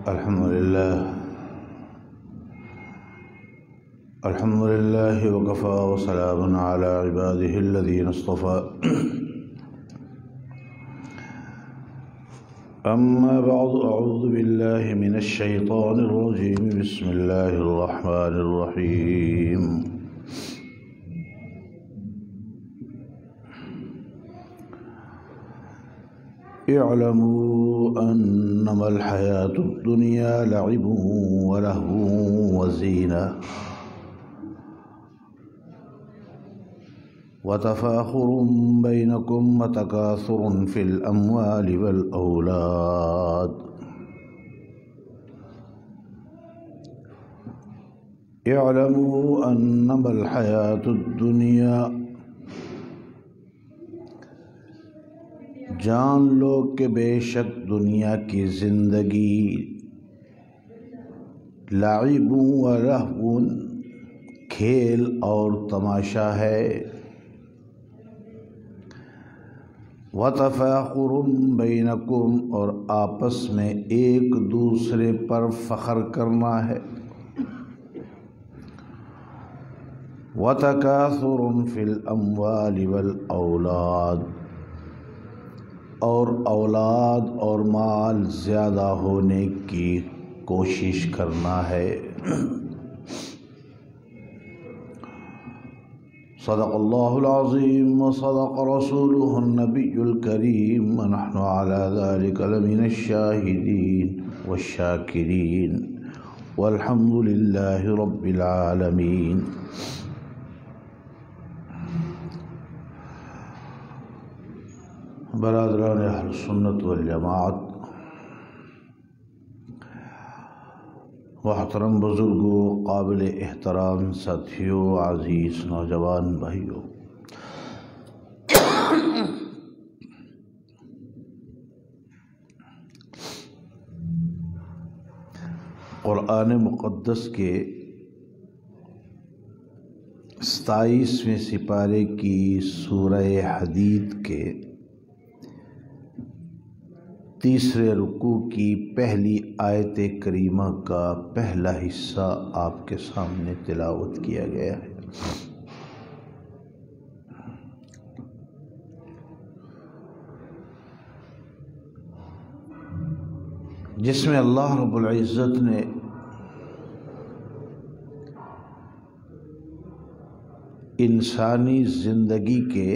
الحمد لله وكفى وسلام على عباده الذين اصطفى أما بعد أعوذ بالله من الشيطان الرجيم بسم الله الرحمن الرحيم اعلموا أنما الحياة الدنيا لعب ولهو وزينة وتفاخر بينكم وتكاثر في الأموال والأولاد اعلموا أنما الحياة الدنيا جان لو کہ بے شک دنیا کی زندگی لعب و لہو کھیل اور تماشا ہے وتفاخر بینکم اور آپس میں ایک دوسرے پر فخر کرنا ہے وتکاثر فی الاموال والاولاد اور اولاد اور مال زیادہ ہونے کی کوشش کرنا ہے صدق اللہ العظیم وصدق رسوله النبی الکریم ونحن على ذلك لمن الشاہدین والشاکرین والحمد للہ رب العالمین۔ برادران اہل سنت والجماعت، محترم بزرگوں، قابل احترام ساتھیوں، عزیز نوجوان بھائیوں، قرآن مقدس کے 27ویں سپارے کی سورہ حدید کے تیسرے رکوع کی پہلی آیت کریمہ کا پہلا حصہ آپ کے سامنے تلاوت کیا گیا ہے۔ جس میں اللہ رب العزت نے انسانی زندگی کے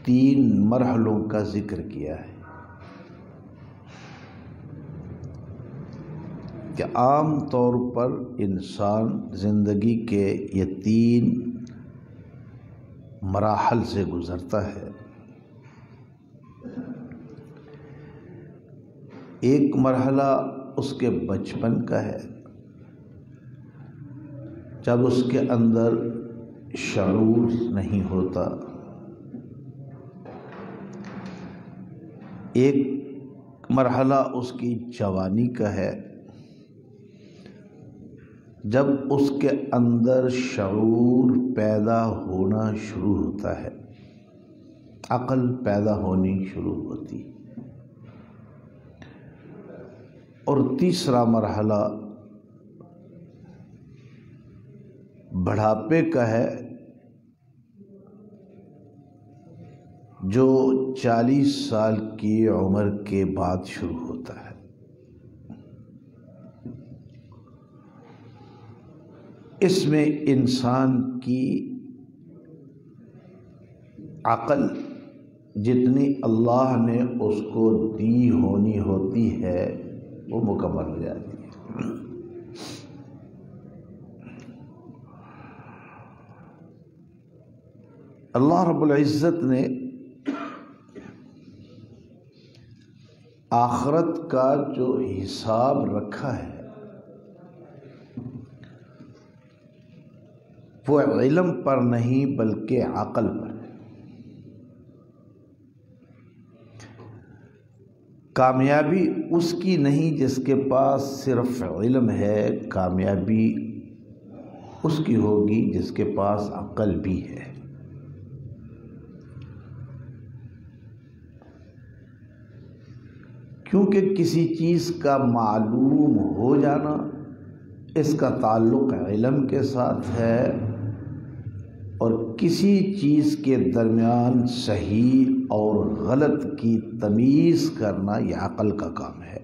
3 مرحلوں کا ذکر کیا ہے کہ عام طور پر انسان زندگی کے یہ 3 مراحل سے گزرتا ہے۔ ایک مرحلہ اس کے بچپن کا ہے، جب اس کے اندر شعور نہیں ہوتا۔ ایک مرحلہ اس کی جوانی کا ہے، جب اس کے اندر شعور پیدا ہونا شروع ہوتا ہے، عقل پیدا ہونی شروع ہوتی۔ اور تیسرا مرحلہ بڑھاپے کا ہے، جو 40 سال کی عمر کے بعد شروع ہوتا ہے۔ اس میں انسان کی عقل جتنی اللہ نے اس کو دی ہونی ہوتی ہے وہ مکمل ہو جاتی ہے۔ اللہ رب العزت نے آخرت کا جو حساب رکھا ہے وہ علم پر نہیں بلکہ عقل پر ہے۔ کامیابی اس کی نہیں جس کے پاس صرف علم ہے، کامیابی اس کی ہوگی جس کے پاس عقل بھی ہے۔ کیونکہ کسی چیز کا معلوم ہو جانا اس کا تعلق علم کے ساتھ ہے، اور کسی چیز کے درمیان صحیح اور غلط کی تمیز کرنا یہ عقل کا کام ہے۔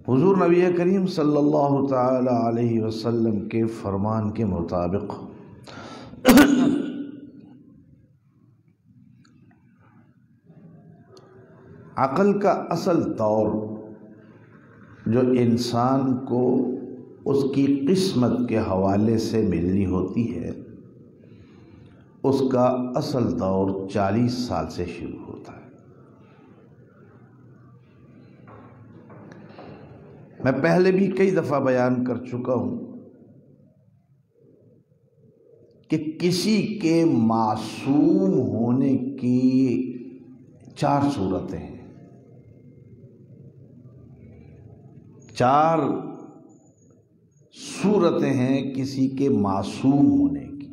حضور نبی کریم صلی اللہ تعالی علیہ وسلم کے فرمان کے مطابق عقل کا اصل طور جو انسان کو اس کی قسمت کے حوالے سے ملنی ہوتی ہے، اس کا اصل دور 40 سال سے شروع ہوتا ہے۔ میں پہلے بھی کئی دفعہ بیان کر چکا ہوں کہ کسی کے معصوم ہونے کی 4 صورتیں ہیں، 4 صورتیں ہیں کسی کے معصوم ہونے کی۔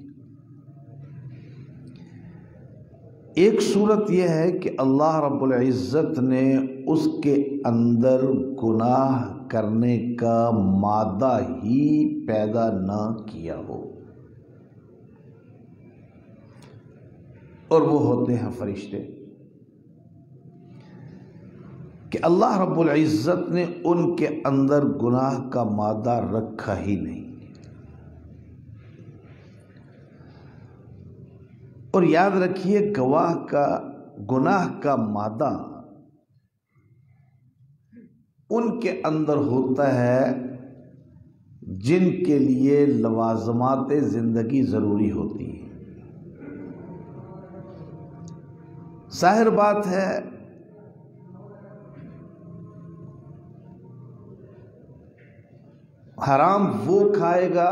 ایک صورت یہ ہے کہ اللہ رب العزت نے اس کے اندر گناہ کرنے کا مادہ ہی پیدا نہ کیا ہو، اور وہ ہوتے ہیں فرشتے، کہ اللہ رب العزت نے ان کے اندر گناہ کا مادہ رکھا ہی نہیں۔ اور یاد رکھیے گناہ کا مادہ ان کے اندر ہوتا ہے جن کے لیے لوازمات زندگی ضروری ہوتی ہیں۔ ظاہر بات ہے حرام وہ کھائے گا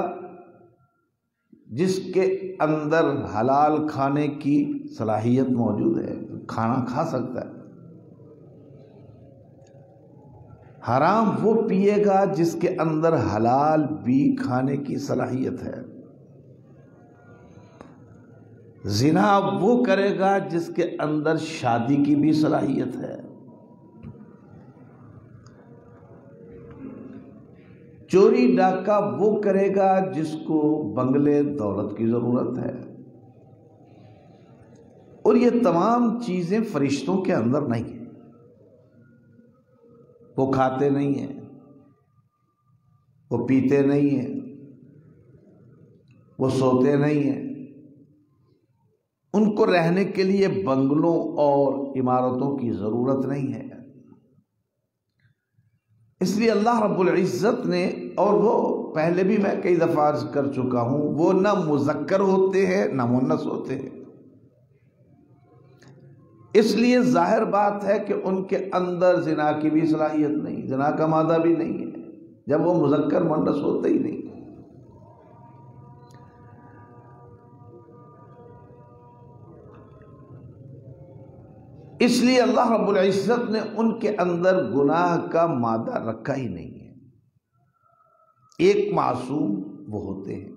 جس کے اندر حلال کھانے کی صلاحیت موجود ہے، کھانا کھا سکتا ہے۔ حرام وہ پیے گا جس کے اندر حلال بھی کھانے کی صلاحیت ہے۔ زنا وہ کرے گا جس کے اندر شادی کی بھی صلاحیت ہے۔ چوری ڈاکہ وہ کرے گا جس کو بنگلے دولت کی ضرورت ہے، اور یہ تمام چیزیں فرشتوں کے اندر نہیں ہیں۔ وہ کھاتے نہیں ہیں، وہ پیتے نہیں ہیں، وہ سوتے نہیں ہیں، ان کو رہنے کے لیے بنگلوں اور عمارتوں کی ضرورت نہیں ہے۔ اس لیے اللہ رب العزت نے، اور وہ پہلے بھی میں کئی دفعہ عرض کر چکا ہوں، وہ نہ مذکر ہوتے ہیں نہ مؤنث ہوتے ہیں، اس لیے ظاہر بات ہے کہ ان کے اندر زنا کی بھی صلاحیت نہیں، زنا کا مادہ بھی نہیں ہے، جب وہ مذکر مؤنث ہوتے ہی نہیں۔ اس لیے اللہ رب العزت نے ان کے اندر گناہ کا مادہ رکھا ہی نہیں ہے۔ ایک معصوم وہ ہوتے ہیں،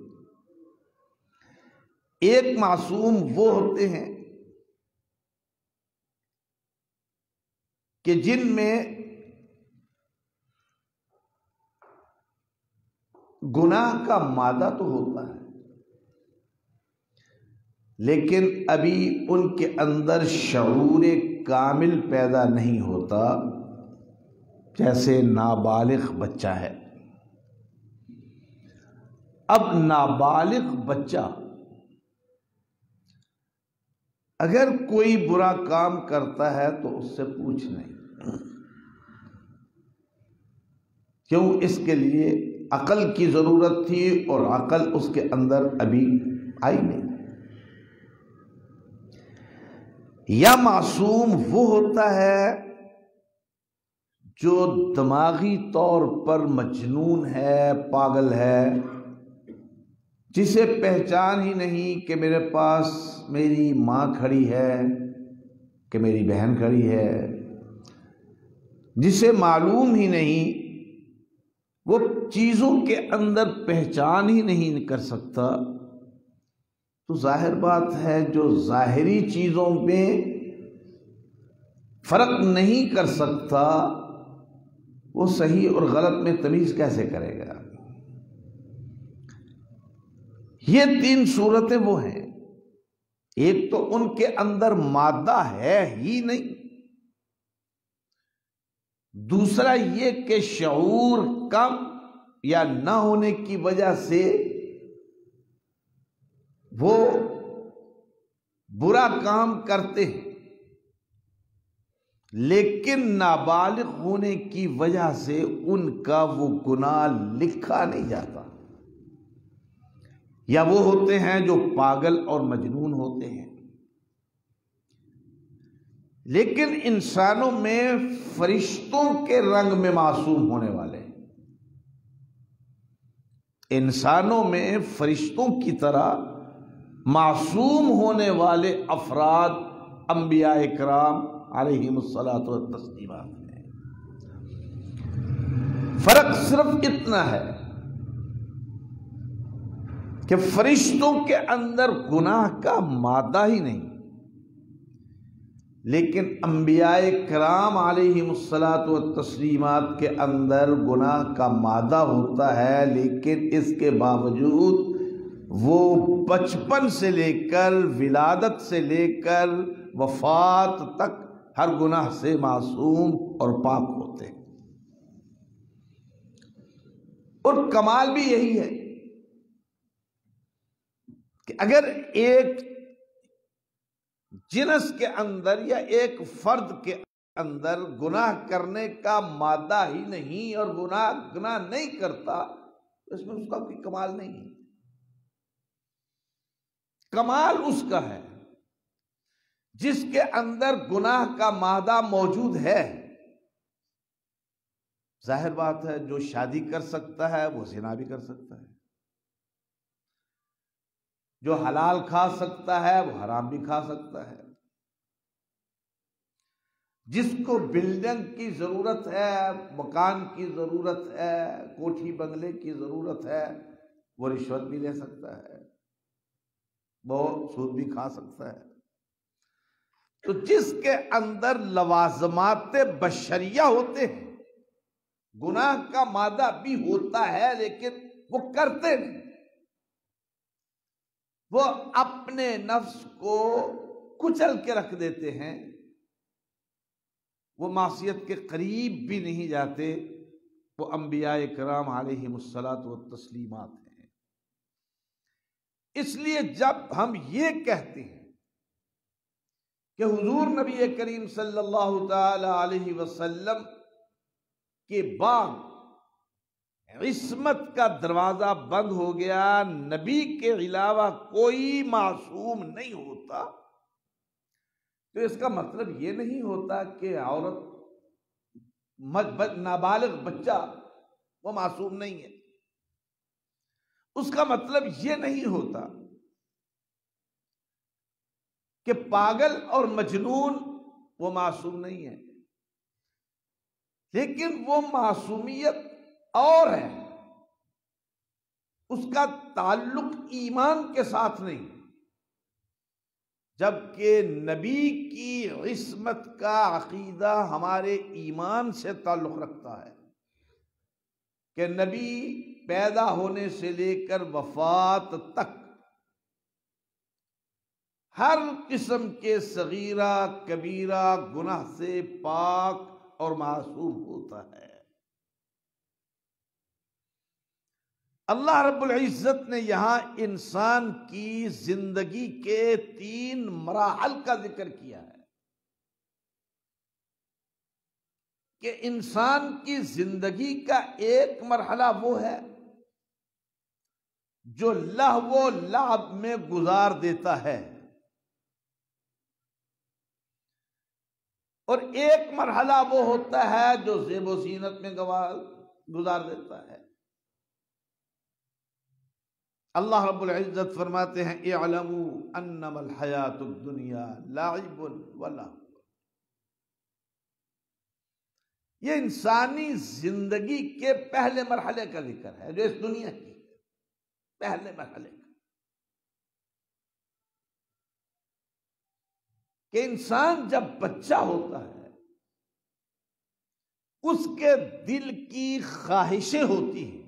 ایک معصوم وہ ہوتے ہیں کہ جن میں گناہ کا مادہ تو ہوتا ہے، لیکن ابھی ان کے اندر شعور کامل پیدا نہیں ہوتا، جیسے نابالغ بچہ ہے۔ اب نابالغ بچہ اگر کوئی برا کام کرتا ہے تو اس سے پوچھ نہیں، کیوں؟ اس کے لیے عقل کی ضرورت تھی، اور عقل اس کے اندر ابھی آئی نہیں۔ یا معصوم وہ ہوتا ہے جو دماغی طور پر مجنون ہے، پاگل ہے، جسے پہچان ہی نہیں کہ میرے پاس میری ماں کھڑی ہے کہ میری بہن کھڑی ہے، جسے معلوم ہی نہیں، وہ چیزوں کے اندر پہچان ہی نہیں کر سکتا تو ظاہر بات ہے جو ظاہری چیزوں میں فرق نہیں کر سکتا وہ صحیح اور غلط میں تمیز کیسے کرے گا؟ یہ تین صورتیں وہ ہیں، ایک تو ان کے اندر مادہ ہے ہی نہیں، دوسرا یہ کہ شعور کم یا نہ ہونے کی وجہ سے وہ برا کام کرتے ہیں، لیکن نابالغ ہونے کی وجہ سے ان کا وہ گناہ لکھا نہیں جاتا، یا وہ ہوتے ہیں جو پاگل اور مجنون ہوتے ہیں۔ لیکن انسانوں میں فرشتوں کے رنگ میں معصوم ہونے والے، انسانوں میں فرشتوں کی طرح معصوم ہونے والے افراد انبیاء کرام علیہم الصلاۃ والتسلیمات ہیں۔ فرق صرف اتنا ہے کہ فرشتوں کے اندر گناہ کا مادہ ہی نہیں، لیکن انبیاء کرام علیہم الصلاۃ والتسلیمات کے اندر گناہ کا مادہ ہوتا ہے، لیکن اس کے باوجود وہ بچپن سے لے کر ولادت سے لے کر وفات تک ہر گناہ سے معصوم اور پاک ہوتے ہیں۔ اور کمال بھی یہی ہے کہ اگر ایک جنس کے اندر یا ایک فرد کے اندر گناہ کرنے کا مادہ ہی نہیں اور گناہ نہیں کرتا تو اس میں اس کا کوئی کمال نہیں ہے۔ کمال اس کا ہے جس کے اندر گناہ کا مادہ موجود ہے۔ ظاہر بات ہے جو شادی کر سکتا ہے وہ زنا بھی کر سکتا ہے، جو حلال کھا سکتا ہے وہ حرام بھی کھا سکتا ہے، جس کو بلڈنگ کی ضرورت ہے، مکان کی ضرورت ہے، کوٹھی بنگلے کی ضرورت ہے، وہ رشوت بھی لے سکتا ہے، وہ سود بھی کھا سکتا ہے۔ تو جس کے اندر لوازمات بشریہ ہوتے ہیں، گناہ کا مادہ بھی ہوتا ہے لیکن وہ کرتے نہیں، وہ اپنے نفس کو کچل کے رکھ دیتے ہیں، وہ معصیت کے قریب بھی نہیں جاتے، وہ انبیاء کرام علیہم الصلاۃ والتسلیمات ہیں۔ اس لیے جب ہم یہ کہتے ہیں کہ حضور نبی کریم صلی اللہ تعالی علیہ وسلم کے بعد عصمت کا دروازہ بند ہو گیا، نبی کے علاوہ کوئی معصوم نہیں ہوتا، تو اس کا مطلب یہ نہیں ہوتا کہ عورت نابالغ بچہ وہ معصوم نہیں ہے۔ اس کا مطلب یہ نہیں ہوتا کہ پاگل اور مجنون وہ معصوم نہیں ہے، لیکن وہ معصومیت اور ہے، اس کا تعلق ایمان کے ساتھ نہیں، جبکہ نبی کی عصمت کا عقیدہ ہمارے ایمان سے تعلق رکھتا ہے کہ نبی پیدا ہونے سے لے کر وفات تک ہر قسم کے صغیرہ کبیرہ گناہ سے پاک اور معصوم ہوتا ہے۔ اللہ رب العزت نے یہاں انسان کی زندگی کے 3 مراحل کا ذکر کیا ہے کہ انسان کی زندگی کا ایک مرحلہ وہ ہے جو لہو و لعب میں گزار دیتا ہے، اور ایک مرحلہ وہ ہوتا ہے جو زیب و زینت میں گزار دیتا ہے۔ اللہ رب العزت فرماتے ہیں اعلموا انما الحیات الدنیا لعب ولہو۔ یہ انسانی زندگی کے پہلے مرحلے کا ذکر ہے جو اس دنیا کی پہلے مرحلے کا، کہ انسان جب بچہ ہوتا ہے اس کے دل کی خواہشیں ہوتی ہیں،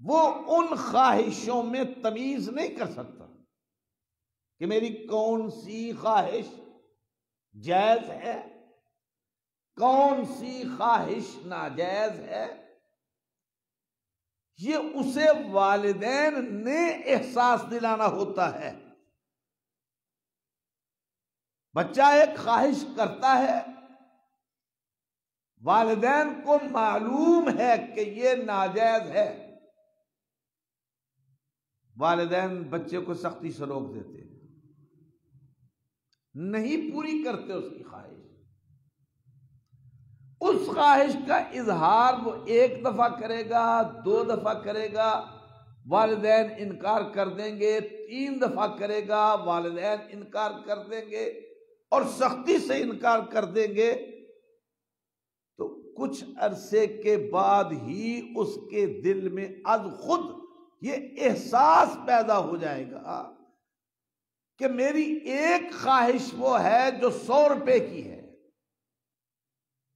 وہ ان خواہشوں میں تمیز نہیں کر سکتا کہ میری کون سی خواہش جائز ہے، کون سی خواہش ناجائز ہے۔ یہ اسے والدین نے احساس دلانا ہوتا ہے۔ بچہ ایک خواہش کرتا ہے، والدین کو معلوم ہے کہ یہ ناجائز ہے، والدین بچے کو سختی سے روک دیتے ہیں، نہیں پوری کرتے اس کی خواہش۔ اس خواہش کا اظہار وہ ایک دفعہ کرے گا، 2 دفعہ کرے گا، والدین انکار کر دیں گے، 3 دفعہ کرے گا، والدین انکار کر دیں گے، اور سختی سے انکار کر دیں گے، تو کچھ عرصے کے بعد ہی اس کے دل میں از خود یہ احساس پیدا ہو جائے گا کہ میری ایک خواہش وہ ہے جو 100 روپے کی ہے،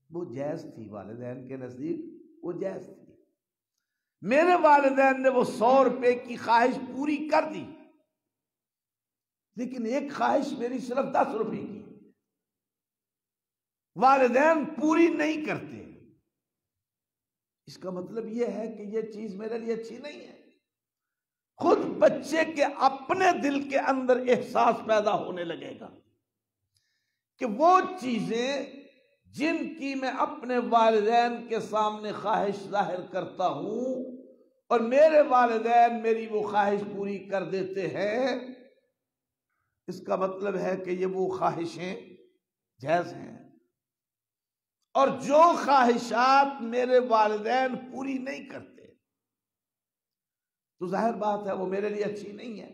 وہ جائز تھی، والدین کے نزدیک وہ جائز تھی، میرے والدین نے وہ 100 روپے کی خواہش پوری کر دی، لیکن ایک خواہش میری صرف 10 روپے کی، والدین پوری نہیں کرتے، اس کا مطلب یہ ہے کہ یہ چیز میرے لیے اچھی نہیں ہے۔ خود بچے کے اپنے دل کے اندر احساس پیدا ہونے لگے گا کہ وہ چیزیں جن کی میں اپنے والدین کے سامنے خواہش ظاہر کرتا ہوں اور میرے والدین میری وہ خواہش پوری کر دیتے ہیں، اس کا مطلب ہے کہ یہ وہ خواہشیں جائز ہیں، اور جو خواہشات میرے والدین پوری نہیں کرتے تو ظاہر بات ہے وہ میرے لیے اچھی نہیں ہے،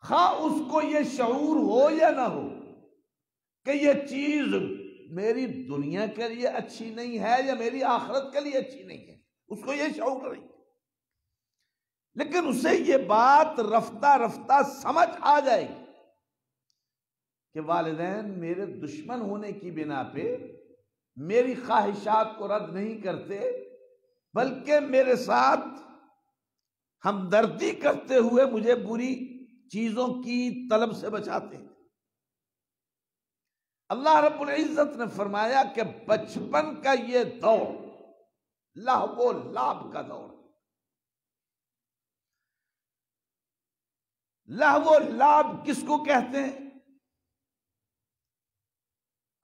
خواہ اس کو یہ شعور ہو یا نہ ہو کہ یہ چیز میری دنیا کے لیے اچھی نہیں ہے یا میری آخرت کے لیے اچھی نہیں ہے، اس کو یہ شعور نہیں، لیکن اسے یہ بات رفتہ رفتہ سمجھ آ جائے گی کہ والدین میرے دشمن ہونے کی بنا پہ میری خواہشات کو رد نہیں کرتے، بلکہ میرے ساتھ ہمدردی کرتے ہوئے مجھے بری چیزوں کی طلب سے بچاتے ہیں۔ اللہ رب العزت نے فرمایا کہ بچپن کا یہ دور لہو و لعب کا دور، لہو و لعب کس کو کہتے ہیں؟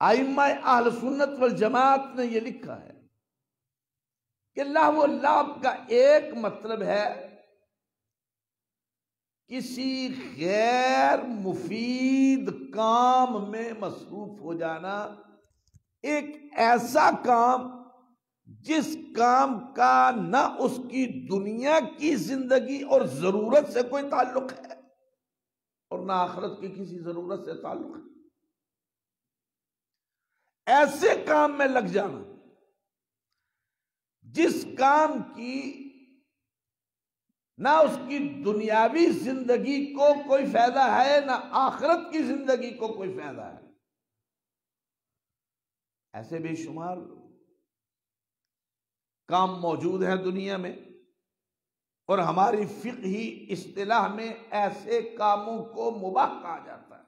ائمہ اہل سنت والجماعت نے یہ لکھا ہے کہ لہو و لعب کا ایک مطلب ہے کسی غیر مفید کام میں مصروف ہو جانا، ایک ایسا کام جس کام کا نہ اس کی دنیا کی زندگی اور ضرورت سے کوئی تعلق ہے اور نہ آخرت کی کسی ضرورت سے تعلق ہے، ایسے کام میں لگ جانا جس کام کی نہ اس کی دنیاوی زندگی کو کوئی فائدہ ہے نہ آخرت کی زندگی کو کوئی فائدہ ہے۔ ایسے بے شمار کام موجود ہیں دنیا میں، اور ہماری فقہی اصطلاح میں ایسے کاموں کو مباح کہا جاتا ہے۔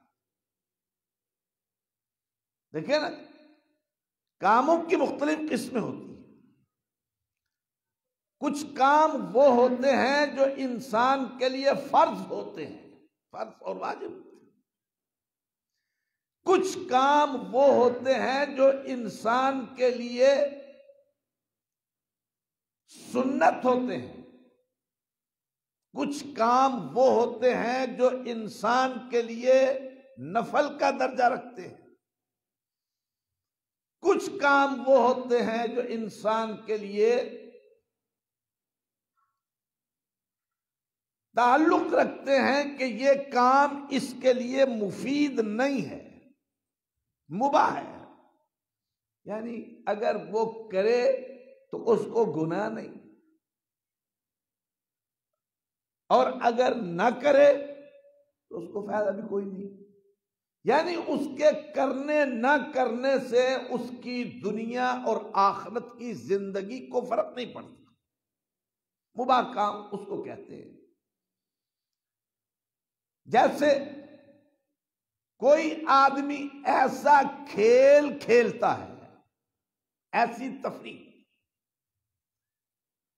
دیکھیں نا، کاموں کی مختلف قسمیں ہوتی ہیں، کچھ کام وہ ہوتے ہیں جو انسان کے لیے فرض ہوتے ہیں، فرض اور واجب، کچھ کام وہ ہوتے ہیں جو انسان کے لیے سنت ہوتے ہیں، کچھ کام وہ ہوتے ہیں جو انسان کے لیے نفل کا درجہ رکھتے ہیں، کچھ کام وہ ہوتے ہیں جو انسان کے لیے تعلق رکھتے ہیں کہ یہ کام اس کے لیے مفید نہیں ہے، مباح ہے، یعنی اگر وہ کرے تو اس کو گناہ نہیں، اور اگر نہ کرے تو اس کو فائدہ بھی کوئی نہیں۔ یعنی اس کے کرنے نہ کرنے سے اس کی دنیا اور آخرت کی زندگی کو فرق نہیں پڑتا. مباح کام اس کو کہتے ہیں. جیسے کوئی آدمی ایسا کھیل کھیلتا ہے، ایسی تفریح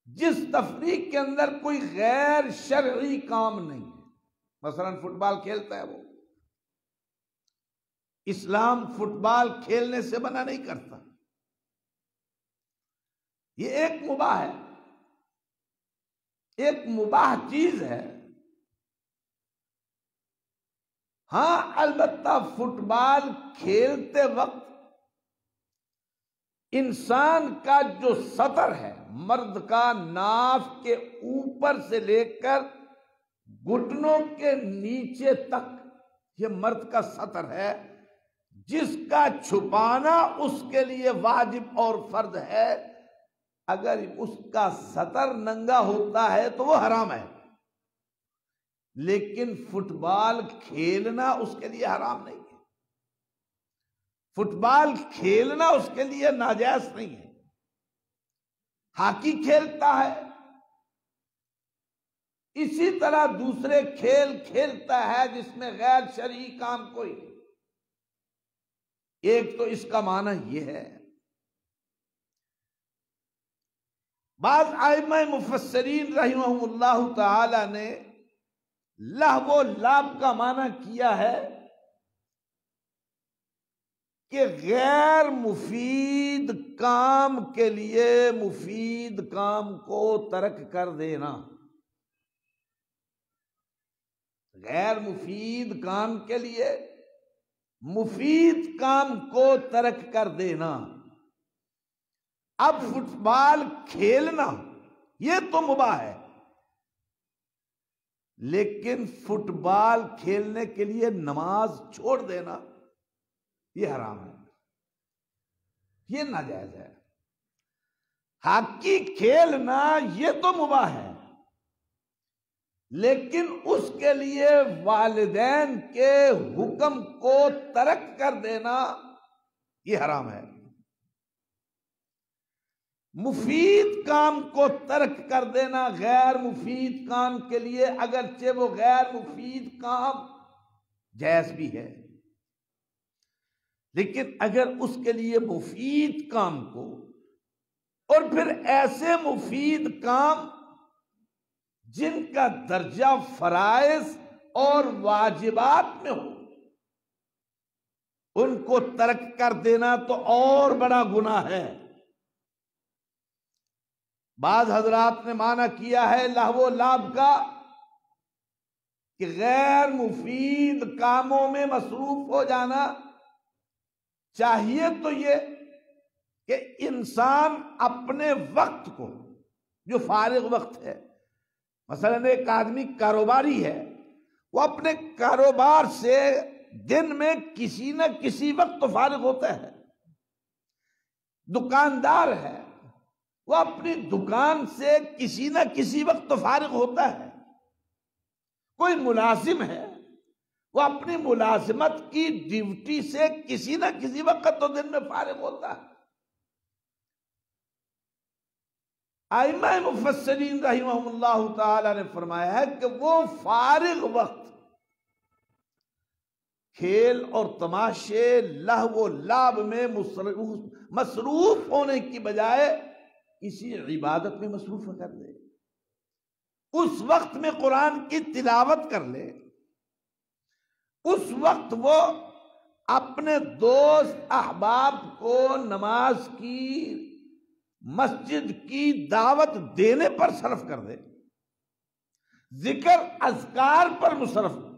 جس تفریح کے اندر کوئی غیر شرعی کام نہیں ہے. مثلا فٹ بال کھیلتا ہے، وہ اسلام فٹ بال کھیلنے سے منع نہیں کرتا. یہ ایک مباح ہے، ایک مباح چیز ہے. ہاں البتہ فٹ بال کھیلتے وقت انسان کا جو سطر ہے، مرد کا ناف کے اوپر سے لے کر گھٹنوں کے نیچے تک، یہ مرد کا سطر ہے جس کا چھپانا اس کے لیے واجب اور فرض ہے. اگر اس کا سطر ننگا ہوتا ہے تو وہ حرام ہے، لیکن فٹ بال کھیلنا اس کے لیے حرام نہیں ہے. فٹ بال کھیلنا اس کے لیے ناجائز نہیں ہے. ہاکی کھیلتا ہے، اسی طرح دوسرے کھیل کھیلتا ہے جس میں غیر شرعی کام کوئی نہیں. ایک تو اس کا معنی یہ ہے. بعض ائمہ مفسرین رحمہم اللہ تعالی نے لہو و لعب کا معنی کیا ہے کہ غیر مفید کام کے لیے مفید کام کو ترک کر دینا. غیر مفید کام کے لیے مفید کام کو ترک کر دینا. اب فٹ بال کھیلنا یہ تو مباح ہے، لیکن فٹ بال کھیلنے کے لیے نماز چھوڑ دینا یہ حرام ہے، یہ ناجائز ہے. ہاکی کھیلنا یہ تو مباح ہے، لیکن اس کے لیے والدین کے حکم کو ترک کر دینا یہ حرام ہے. مفید کام کو ترک کر دینا غیر مفید کام کے لیے، اگرچہ وہ غیر مفید کام جائز بھی ہے، لیکن اگر اس کے لیے مفید کام کو، اور پھر ایسے مفید کام جن کا درجہ فرائض اور واجبات میں ہو، ان کو ترک کر دینا تو اور بڑا گناہ ہے. بعض حضرات نے معنی کیا ہے لہو و لعب کا کہ غیر مفید کاموں میں مصروف ہو جانا. چاہیے تو یہ کہ انسان اپنے وقت کو، جو فارغ وقت ہے، مثلا ایک آدمی کاروباری ہے، وہ اپنے کاروبار سے دن میں کسی نہ کسی وقت تو فارغ ہوتا ہے. دکاندار ہے، وہ اپنی دکان سے کسی نہ کسی وقت تو فارغ ہوتا ہے. کوئی ملازم ہے، وہ اپنی ملازمت کی ڈیوٹی سے کسی نہ کسی وقت تو دن میں فارغ ہوتا ہے. ائمہ مفسرین رحمہم اللہ تعالی نے فرمایا ہے کہ وہ فارغ وقت کھیل اور تماشے، لہو و لعب میں مصروف ہونے کی بجائے کسی عبادت میں مصروف کر لے. اس وقت میں قرآن کی تلاوت کر لے، اس وقت وہ اپنے دوست احباب کو نماز کی، مسجد کی دعوت دینے پر صرف کر دے، ذکر اذکار پر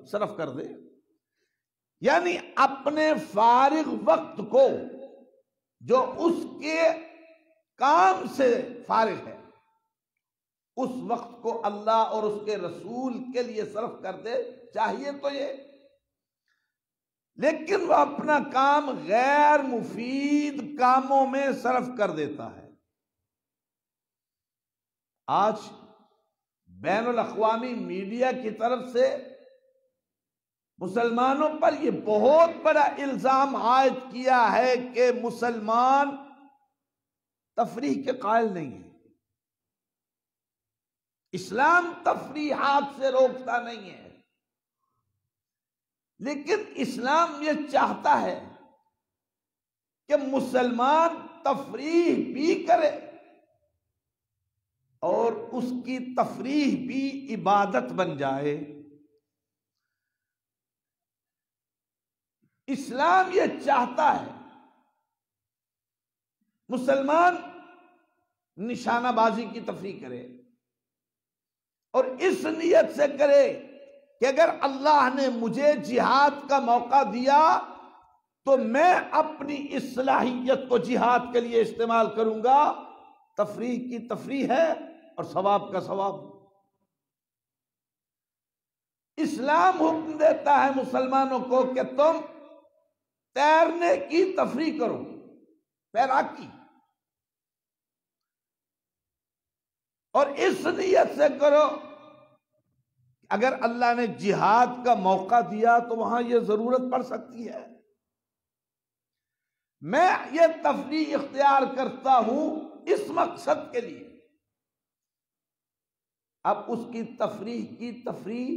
صرف کر دے. یعنی اپنے فارغ وقت کو، جو اس کے کام سے فارغ ہے، اس وقت کو اللہ اور اس کے رسول کے لیے صرف کر دے. چاہیے تو یہ، لیکن وہ اپنا کام غیر مفید کاموں میں صرف کر دیتا ہے. آج بین الاقوامی میڈیا کی طرف سے مسلمانوں پر یہ بہت بڑا الزام عائد کیا ہے کہ مسلمان تفریح کے قائل نہیں ہیں۔ اسلام تفریحات سے روکتا نہیں ہے، لیکن اسلام یہ چاہتا ہے کہ مسلمان تفریح بھی کرے اور اس کی تفریح بھی عبادت بن جائے۔ اسلام یہ چاہتا ہے مسلمان نشانہ بازی کی تفریح کرے اور اس نیت سے کرے کہ اگر اللہ نے مجھے جہاد کا موقع دیا تو میں اپنی اس صلاحیت کو جہاد کے لیے استعمال کروں گا۔ تفریح کی تفریح ہے اور ثواب کا ثواب۔ اسلام حکم دیتا ہے مسلمانوں کو کہ تم تیرنے کی تفریح کرو، تیراکی، اور اس نیت سے کرو اگر اللہ نے جہاد کا موقع دیا تو وہاں یہ ضرورت پڑ سکتی ہے، میں یہ تفریح اختیار کرتا ہوں اس مقصد کے لیے۔ اب اس کی تفریح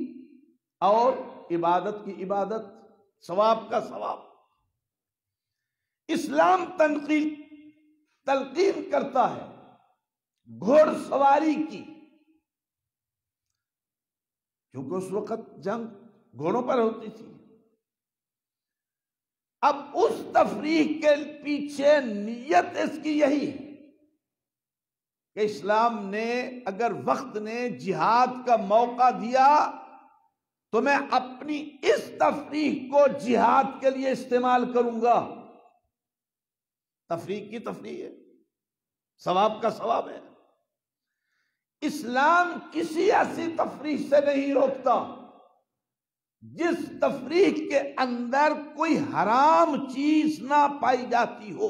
اور عبادت کی عبادت، ثواب کا ثواب۔ اسلام تلقین کرتا ہے گھوڑ سواری کی، کیونکہ اس وقت جنگ گھوڑوں پر ہوتی تھی۔ اب اس تفریح کے پیچھے نیت اس کی یہی ہے کہ اسلام نے اگر وقت نے جہاد کا موقع دیا تو میں اپنی اس تفریح کو جہاد کے لیے استعمال کروں گا۔ تفریح کی تفریح ہے، ثواب کا ثواب ہے۔ اسلام کسی ایسی تفریح سے نہیں روکتا جس تفریح کے اندر کوئی حرام چیز نہ پائی جاتی ہو۔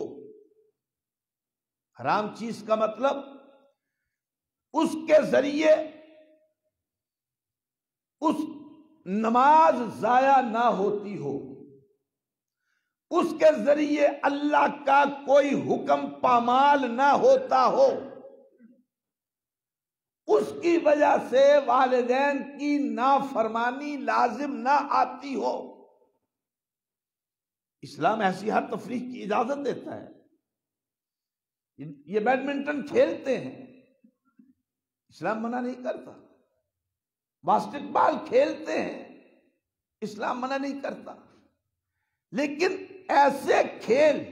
حرام چیز کا مطلب اس کے ذریعے اس نماز ضائع نہ ہوتی ہو، اس کے ذریعے اللہ کا کوئی حکم پامال نہ ہوتا ہو، اس کی وجہ سے والدین کی نافرمانی لازم نہ آتی ہو۔ اسلام ایسی ہر تفریح کی اجازت دیتا ہے۔ یہ بیڈمنٹن کھیلتے ہیں، اسلام منع نہیں کرتا۔ باسکٹ بال کھیلتے ہیں، اسلام منع نہیں کرتا۔ لیکن ایسے کھیل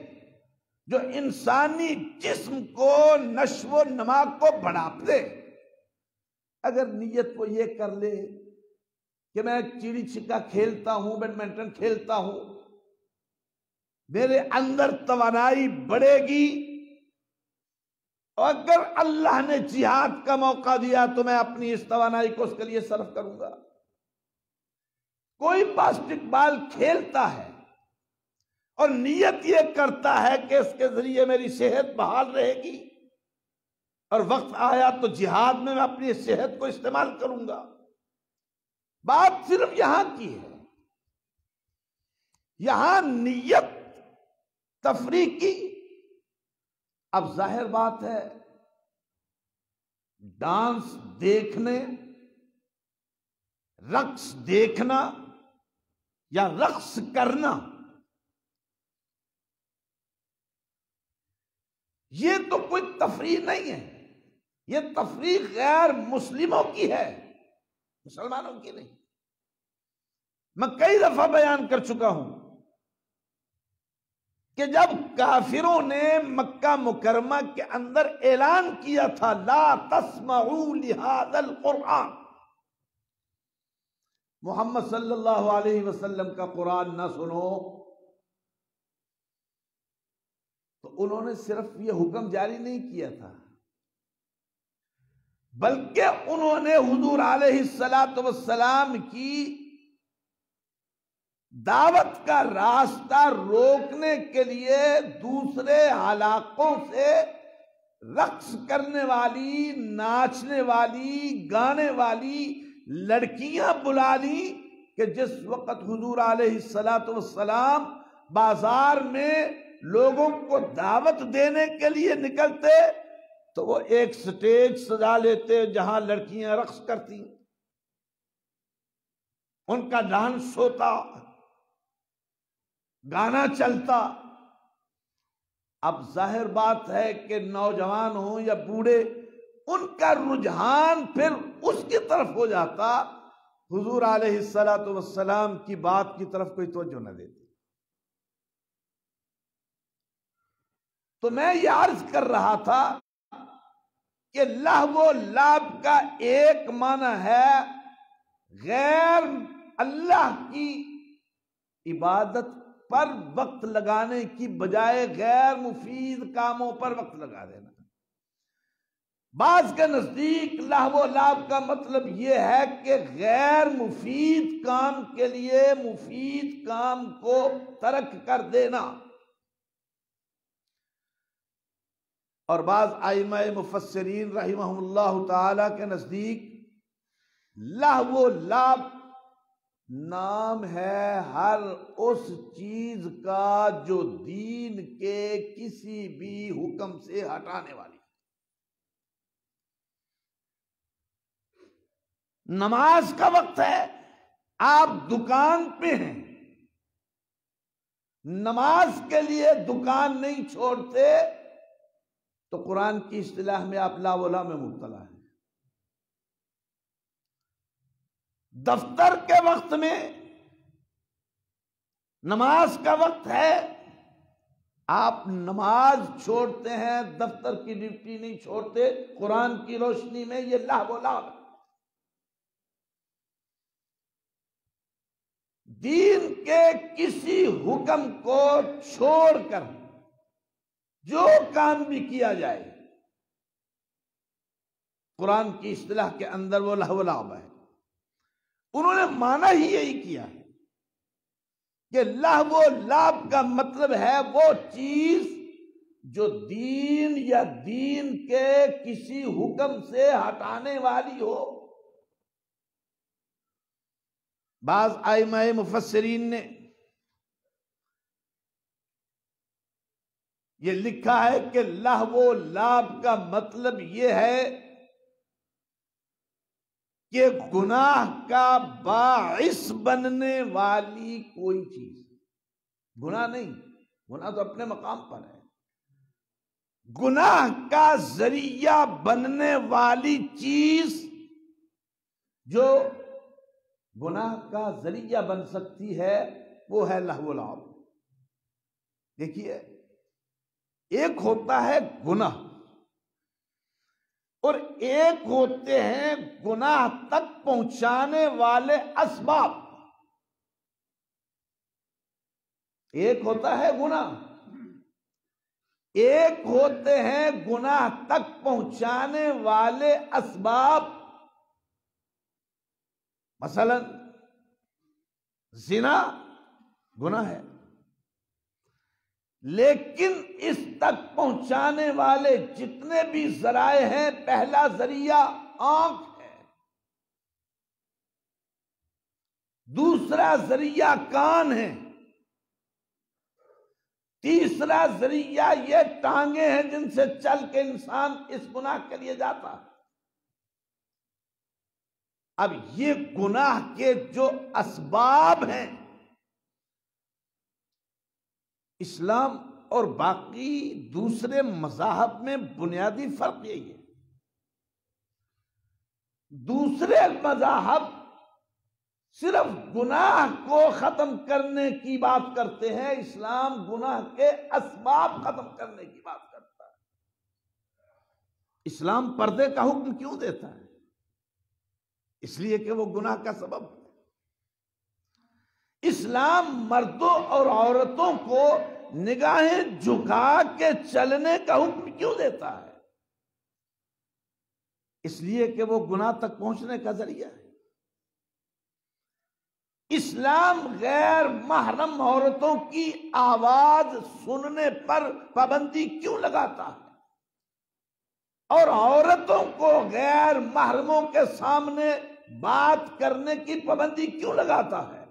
جو انسانی جسم کو نشو و نما کو بڑھاتے، اگر نیت کو یہ کر لے کہ میں چڑی چھکا کھیلتا ہوں، بیڈمنٹن کھیلتا ہوں، میرے اندر توانائی بڑھے گی، اور اگر اللہ نے جہاد کا موقع دیا تو میں اپنی اس توانائی کو اس کے لیے صرف کروں گا۔ کوئی باسکٹ بال کھیلتا ہے اور نیت یہ کرتا ہے کہ اس کے ذریعے میری صحت بحال رہے گی اور وقت آیا تو جہاد میں اپنی صحت کو استعمال کروں گا۔ بات صرف یہاں کی ہے، یہاں نیت تفریح کی۔ اب ظاہر بات ہے ڈانس دیکھنے، رقص دیکھنا یا رقص کرنا، یہ تو کوئی تفریح نہیں ہے، یہ تفریح غیر مسلموں کی ہے، مسلمانوں کی نہیں۔ میں کئی دفعہ بیان کر چکا ہوں کہ جب کافروں نے مکہ مکرمہ کے اندر اعلان کیا تھا لا تسمعوا لهذا القرآن، محمد صلی اللہ علیہ وسلم کا قرآن نہ سنو، تو انہوں نے صرف یہ حکم جاری نہیں کیا تھا، بلکہ انہوں نے حضور علیہ السلام کی دعوت کا راستہ روکنے کے لیے دوسرے علاقوں سے رقص کرنے والی، ناچنے والی، گانے والی لڑکیاں بلا لی کہ جس وقت حضور علیہ الصلاۃ والسلام بازار میں لوگوں کو دعوت دینے کے لیے نکلتے تو وہ ایک سٹیج سجا لیتے جہاں لڑکیاں رقص کرتی، ان کا ڈانس ہوتا، گانا چلتا۔ اب ظاہر بات ہے کہ نوجوان ہوں یا بوڑھے، ان کا رجحان پھر اس کی طرف ہو جاتا، حضور علیہ الصلاۃ والسلام کی بات کی طرف کوئی توجہ نہ دیتے۔ تو میں یہ عرض کر رہا تھا کہ لہو و لعب کا ایک معنی ہے غیر اللہ کی عبادت پر وقت لگانے کی بجائے غیر مفید کاموں پر وقت لگا دینا۔ بعض کے نزدیک لہو و لعب کا مطلب یہ ہے کہ غیر مفید کام کے لیے مفید کام کو ترک کر دینا، اور بعض ائمہ مفسرین رحمہم اللہ تعالی کے نزدیک لہو و لعب نام ہے ہر اس چیز کا جو دین کے کسی بھی حکم سے ہٹانے والی۔ نماز کا وقت ہے، آپ دکان پہ ہیں، نماز کے لیے دکان نہیں چھوڑتے تو قرآن کی اصطلاح میں آپ لا ولا میں مبتلا ہیں۔ دفتر کے وقت میں نماز کا وقت ہے، آپ نماز چھوڑتے ہیں، دفتر کی ڈیوٹی نہیں چھوڑتے، قرآن کی روشنی میں یہ لہو و لعب ہے۔ دین کے کسی حکم کو چھوڑ کر جو کام بھی کیا جائے قرآن کی اصطلاح کے اندر وہ لہو و لعب ہے۔ انہوں نے معنی ہی یہی کیا ہے کہ لہو و لعب کا مطلب ہے وہ چیز جو دین یا دین کے کسی حکم سے ہٹانے والی ہو۔ بعض ائمہ مفسرین نے یہ لکھا ہے کہ لہو و لعب کا مطلب یہ ہے کہ گناہ کا باعث بننے والی کوئی چیز، گناہ نہیں، گناہ تو اپنے مقام پر ہے، گناہ کا ذریعہ بننے والی چیز جو گناہ کا ذریعہ بن سکتی ہے وہ ہے لہو و لعب۔ دیکھیے، ایک ہوتا ہے گناہ اور ایک ہوتے ہیں گناہ تک پہنچانے والے اسباب۔ ایک ہوتا ہے گناہ، ایک ہوتے ہیں گناہ تک پہنچانے والے اسباب۔ مثلا زنا گناہ ہے، لیکن اس تک پہنچانے والے جتنے بھی ذرائع ہیں، پہلا ذریعہ آنکھ ہے، دوسرا ذریعہ کان ہے، تیسرا ذریعہ یہ ٹانگیں ہیں جن سے چل کے انسان اس گناہ کے لیے جاتا ہے۔ اب یہ گناہ کے جو اسباب ہیں، اسلام اور باقی دوسرے مذاہب میں بنیادی فرق یہی ہے۔ دوسرے مذاہب صرف گناہ کو ختم کرنے کی بات کرتے ہیں، اسلام گناہ کے اسباب ختم کرنے کی بات کرتا ہے۔ اسلام پردے کا حکم کیوں دیتا ہے؟ اس لیے کہ وہ گناہ کا سبب ہے۔ اسلام مردوں اور عورتوں کو نگاہیں جھکا کے چلنے کا حکم کیوں دیتا ہے؟ اس لیے کہ وہ گناہ تک پہنچنے کا ذریعہ ہے۔ اسلام غیر محرم عورتوں کی آواز سننے پر پابندی کیوں لگاتا ہے؟ اور عورتوں کو غیر محرموں کے سامنے بات کرنے کی پابندی کیوں لگاتا ہے؟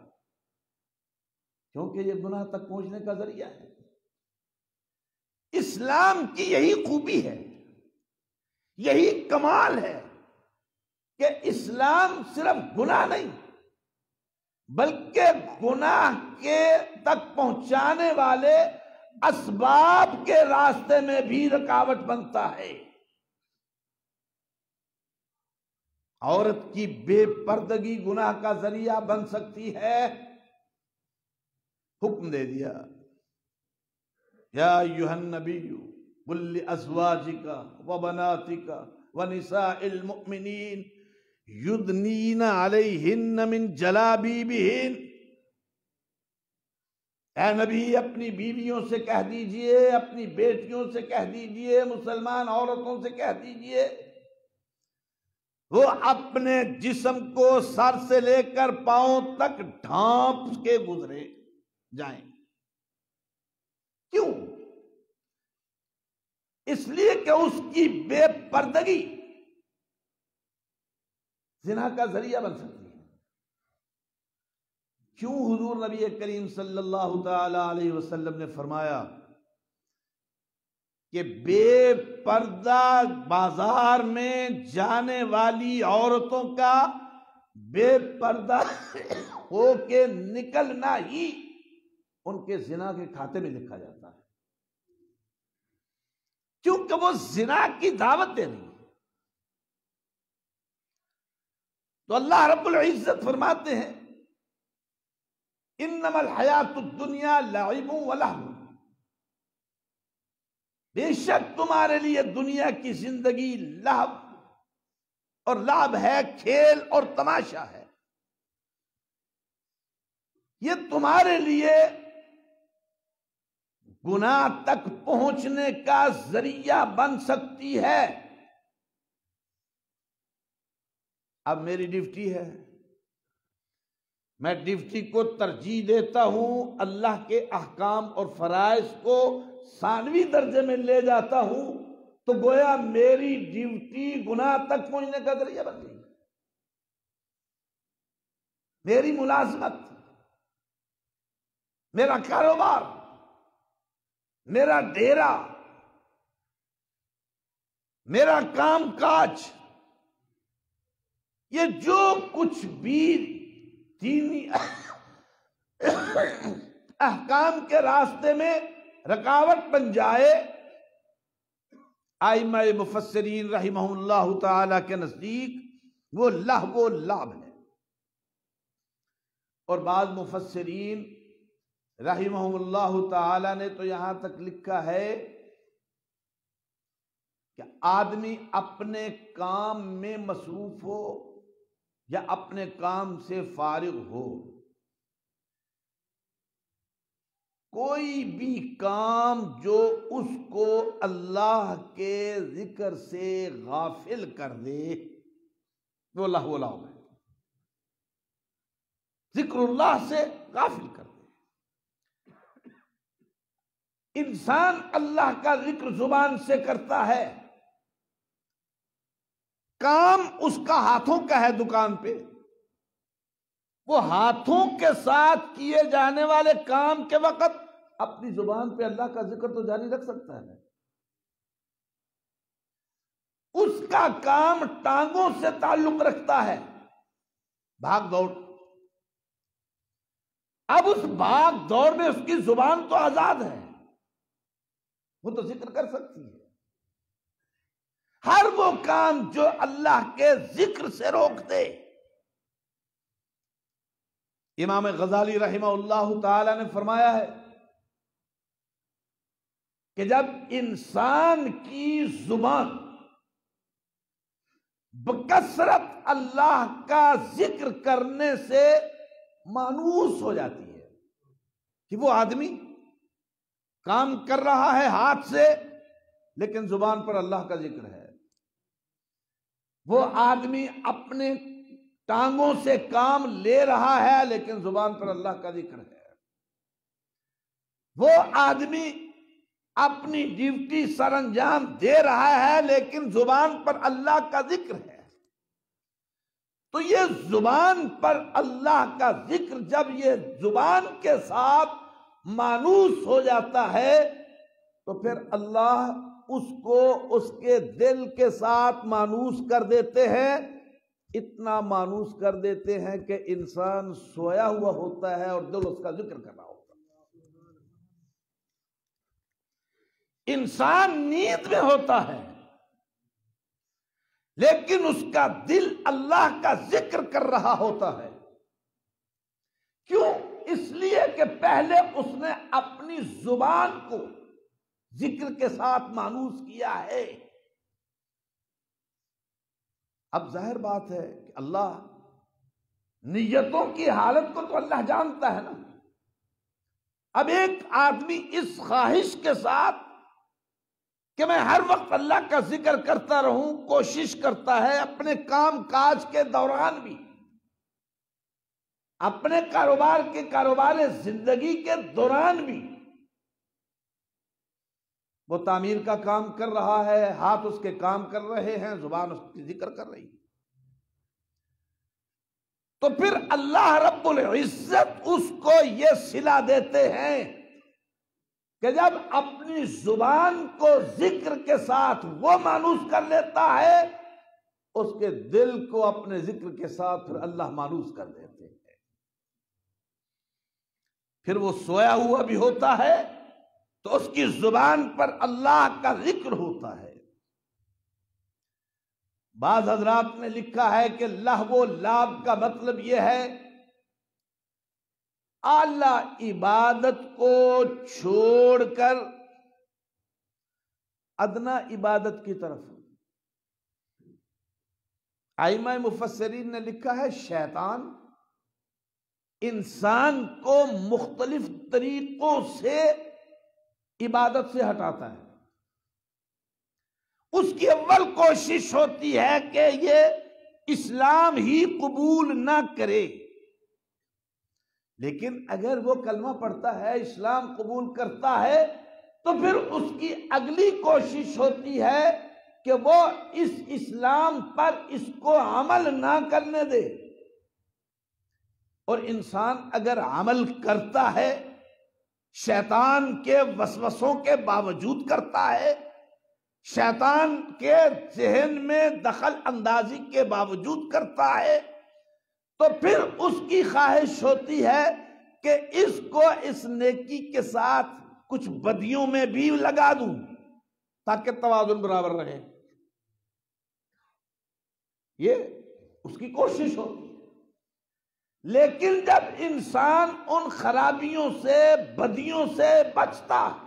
کیونکہ یہ گناہ تک پہنچنے کا ذریعہ ہے۔ اسلام کی یہی خوبی ہے، یہی کمال ہے کہ اسلام صرف گناہ نہیں بلکہ گناہ کے تک پہنچانے والے اسباب کے راستے میں بھی رکاوٹ بنتا ہے۔ عورت کی بے پردگی گناہ کا ذریعہ بن سکتی ہے۔ حکم دے دیا، یا ایھا النبی قل لازواجک وبناتک ونساء المؤمنین یدنین علیہن من جلابیبہن۔ اے نبی اپنی بیویوں سے کہہ دیجئے، اپنی بیٹیوں سے کہہ دیجئے، مسلمان عورتوں سے کہہ دیجئے، وہ اپنے جسم کو سر سے لے کر پاؤں تک ڈھانپ کے گزرے جائیں۔ کیوں؟ اس لیے کہ اس کی بے پردگی زنا کا ذریعہ بن سکتی ہے۔ کیوں حضور نبی کریم صلی اللہ تعالی علیہ وسلم نے فرمایا کہ بے پردہ بازار میں جانے والی عورتوں کا بے پردہ ہو کے نکلنا ہی ان کے زنا کے کھاتے میں لکھا جاتا ہے، کیونکہ وہ زنا کی دعوت دے رہی ہے۔ تو اللہ رب العزت فرماتے ہیں انما الحیات الدنیا لعب ولہو، بے شک تمہارے لیے دنیا کی زندگی لہو اور لعب ہے، کھیل اور تماشا ہے۔ یہ تمہارے لیے گناہ تک پہنچنے کا ذریعہ بن سکتی ہے۔ اب میری ڈیوٹی ہے، میں ڈیوٹی کو ترجیح دیتا ہوں، اللہ کے احکام اور فرائض کو ثانوی درجے میں لے جاتا ہوں، تو گویا میری ڈیوٹی گناہ تک پہنچنے کا ذریعہ بن گئی۔ میری ملازمت، میرا کاروبار، میرا ڈیرا، میرا کام کاج، یہ جو کچھ بھی دینی احکام کے راستے میں رکاوٹ بن جائے، ائمہ مفسرین رحمہ اللہ تعالی کے نزدیک وہ لہو و لعب ہے۔ اور بعض مفسرین رحمہ اللہ تعالی نے تو یہاں تک لکھا ہے کہ آدمی اپنے کام میں مصروف ہو یا اپنے کام سے فارغ ہو، کوئی بھی کام جو اس کو اللہ کے ذکر سے غافل کر دے وہ لہو و لعب ہے۔ ذکر اللہ سے غافل کر دے۔ انسان اللہ کا ذکر زبان سے کرتا ہے، کام اس کا ہاتھوں کا ہے دکان پہ، وہ ہاتھوں کے ساتھ کیے جانے والے کام کے وقت اپنی زبان پہ اللہ کا ذکر تو جاری رکھ سکتا ہے۔ اس کا کام ٹانگوں سے تعلق رکھتا ہے، بھاگ دوڑ۔ اب اس بھاگ دوڑ میں اس کی زبان تو آزاد ہے، وہ تو ذکر کر سکتی ہے۔ ہر وہ کام جو اللہ کے ذکر سے روک دے، امام غزالی رحمہ اللہ تعالی نے فرمایا ہے کہ جب انسان کی زبان بکثرت اللہ کا ذکر کرنے سے مانوس ہو جاتی ہے کہ وہ آدمی کام کر رہا ہے ہاتھ سے لیکن زبان پر اللہ کا ذکر ہے، وہ آدمی اپنے ٹانگوں سے کام لے رہا ہے لیکن زبان پر اللہ کا ذکر ہے، وہ آدمی اپنی ڈیوٹی سر انجام دے رہا ہے لیکن زبان پر اللہ کا ذکر ہے، تو یہ زبان پر اللہ کا ذکر جب یہ زبان کے ساتھ مانوس ہو جاتا ہے تو پھر اللہ اس کو اس کے دل کے ساتھ مانوس کر دیتے ہیں، اتنا مانوس کر دیتے ہیں کہ انسان سویا ہوا ہوتا ہے اور دل اس کا ذکر کر رہا ہوتا ہے، انسان نیند میں ہوتا ہے لیکن اس کا دل اللہ کا ذکر کر رہا ہوتا ہے۔ کیوں؟ اس لیے کہ پہلے اس نے اپنی زبان کو ذکر کے ساتھ مانوس کیا ہے۔ اب ظاہر بات ہے کہ اللہ نیتوں کی حالت کو تو اللہ جانتا ہے نا۔ اب ایک آدمی اس خواہش کے ساتھ کہ میں ہر وقت اللہ کا ذکر کرتا رہوں کوشش کرتا ہے، اپنے کام کاج کے دوران بھی، اپنے کاروبار زندگی کے دوران بھی، وہ تعمیر کا کام کر رہا ہے، ہاتھ اس کے کام کر رہے ہیں، زبان اس کی ذکر کر رہی ہے، تو پھر اللہ رب العزت اس کو یہ صلہ دیتے ہیں کہ جب اپنی زبان کو ذکر کے ساتھ وہ مانوس کر لیتا ہے، اس کے دل کو اپنے ذکر کے ساتھ پھر اللہ مانوس کر دیتے ہیں، پھر وہ سویا ہوا بھی ہوتا ہے تو اس کی زبان پر اللہ کا ذکر ہوتا ہے۔ بعض حضرات نے لکھا ہے کہ لہو و لعب کا مطلب یہ ہے اعلی عبادت کو چھوڑ کر ادنا عبادت کی طرف۔ ائمہ مفسرین نے لکھا ہے شیطان انسان کو مختلف طریقوں سے عبادت سے ہٹاتا ہے۔ اس کی اول کوشش ہوتی ہے کہ یہ اسلام ہی قبول نہ کرے، لیکن اگر وہ کلمہ پڑھتا ہے، اسلام قبول کرتا ہے، تو پھر اس کی اگلی کوشش ہوتی ہے کہ وہ اس اسلام پر اس کو عمل نہ کرنے دے۔ اور انسان اگر عمل کرتا ہے، شیطان کے وسوسوں کے باوجود کرتا ہے، شیطان کے ذہن میں دخل اندازی کے باوجود کرتا ہے، تو پھر اس کی خواہش ہوتی ہے کہ اس کو اس نیکی کے ساتھ کچھ بدیوں میں بھی لگا دوں تاکہ توازن برابر رہے۔ یہ اس کی کوشش ہوتی ہے، لیکن جب انسان ان خرابیوں سے بدیوں سے بچتا ہے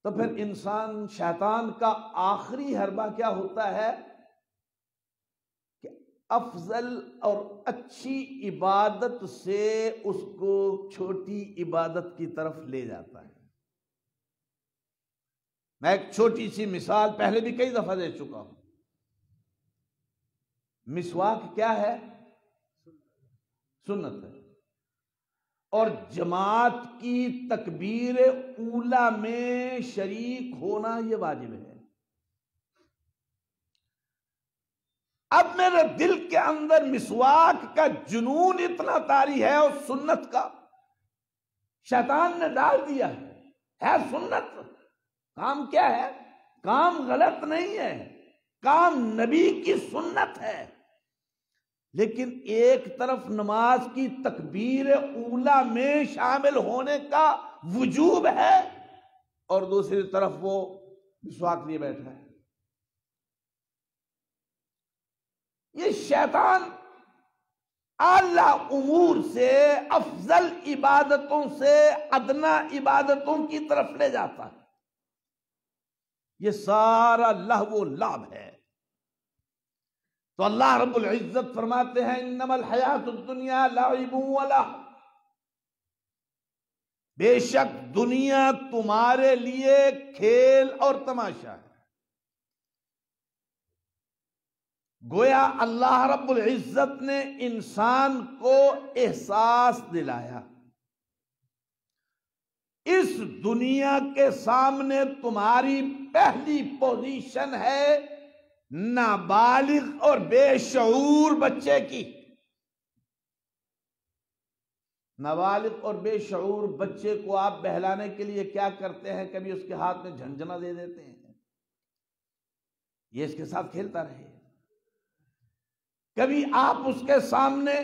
تو پھر انسان شیطان کا آخری حربہ کیا ہوتا ہے کہ افضل اور اچھی عبادت سے اس کو چھوٹی عبادت کی طرف لے جاتا ہے۔ میں ایک چھوٹی سی مثال پہلے بھی کئی دفعہ دے چکا ہوں۔ مسواک کیا ہے؟ سنت ہے، اور جماعت کی تکبیر اولا میں شریک ہونا یہ واجب ہے۔ اب میرے دل کے اندر مسواک کا جنون اتنا طاری ہے اور سنت کا شیطان نے ڈال دیا ہے سنت۔ کام کیا ہے؟ کام غلط نہیں ہے، کام نبی کی سنت ہے، لیکن ایک طرف نماز کی تکبیر اولا میں شامل ہونے کا وجوب ہے اور دوسری طرف وہ مسواک لیے بیٹھا ہے۔ یہ شیطان اعلی امور سے، افضل عبادتوں سے ادنا عبادتوں کی طرف لے جاتا ہے۔ یہ سارا لہو و لعب ہے۔ تو اللہ رب العزت فرماتے ہیں انما الحیات الدنیا لعب و لہو، بے شک دنیا تمہارے لیے کھیل اور تماشا ہے۔ گویا اللہ رب العزت نے انسان کو احساس دلایا اس دنیا کے سامنے تمہاری پہلی پوزیشن ہے نابالغ اور بے شعور بچے کی، نابالغ اور بے شعور بچے کو آپ بہلانے کے لیے کیا کرتے ہیں؟ کبھی اس کے ہاتھ میں جھنجھنا دے دیتے ہیں، یہ اس کے ساتھ کھیلتا رہے۔ کبھی آپ اس کے سامنے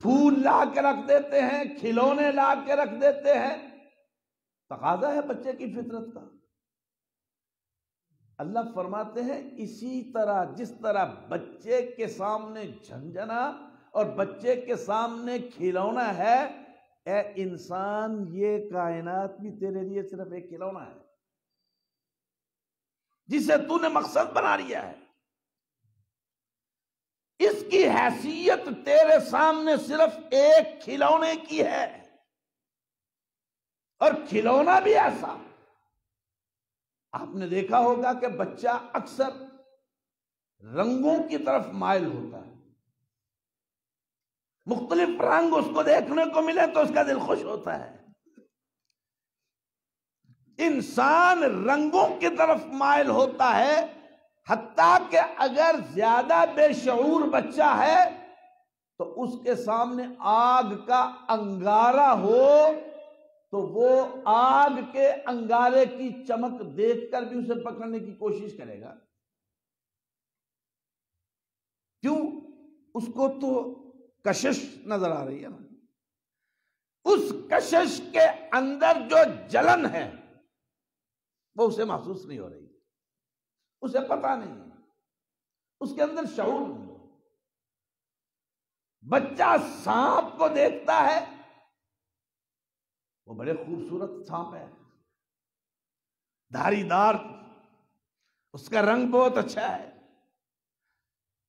پھول لا کے رکھ دیتے ہیں، کھلونے لا کے رکھ دیتے ہیں، تقاضا ہے بچے کی فطرت کا۔ اللہ فرماتے ہیں اسی طرح جس طرح بچے کے سامنے جھنجھنا اور بچے کے سامنے کھلونا ہے، اے انسان یہ کائنات بھی تیرے لیے صرف ایک کھلونا ہے جسے تو نے مقصد بنا لیا ہے۔ اس کی حیثیت تیرے سامنے صرف ایک کھلونے کی ہے، اور کھلونا بھی ایسا۔ آپ نے دیکھا ہوگا کہ بچہ اکثر رنگوں کی طرف مائل ہوتا ہے، مختلف رنگ اس کو دیکھنے کو ملے تو اس کا دل خوش ہوتا ہے۔ انسان رنگوں کی طرف مائل ہوتا ہے، حتیٰ کہ اگر زیادہ بے شعور بچہ ہے تو اس کے سامنے آگ کا انگارہ ہو تو وہ آگ کے انگارے کی چمک دیکھ کر بھی اسے پکڑنے کی کوشش کرے گا۔ کیوں؟ اس کو تو کشش نظر آ رہی ہے نا، اس کشش کے اندر جو جلن ہے وہ اسے محسوس نہیں ہو رہی، اسے پتہ نہیں ہے، اس کے اندر شعور نہیں۔ بچہ سانپ کو دیکھتا ہے، وہ بڑے خوبصورت سانپ ہے، دھاری دار، اس کا رنگ بہت اچھا ہے۔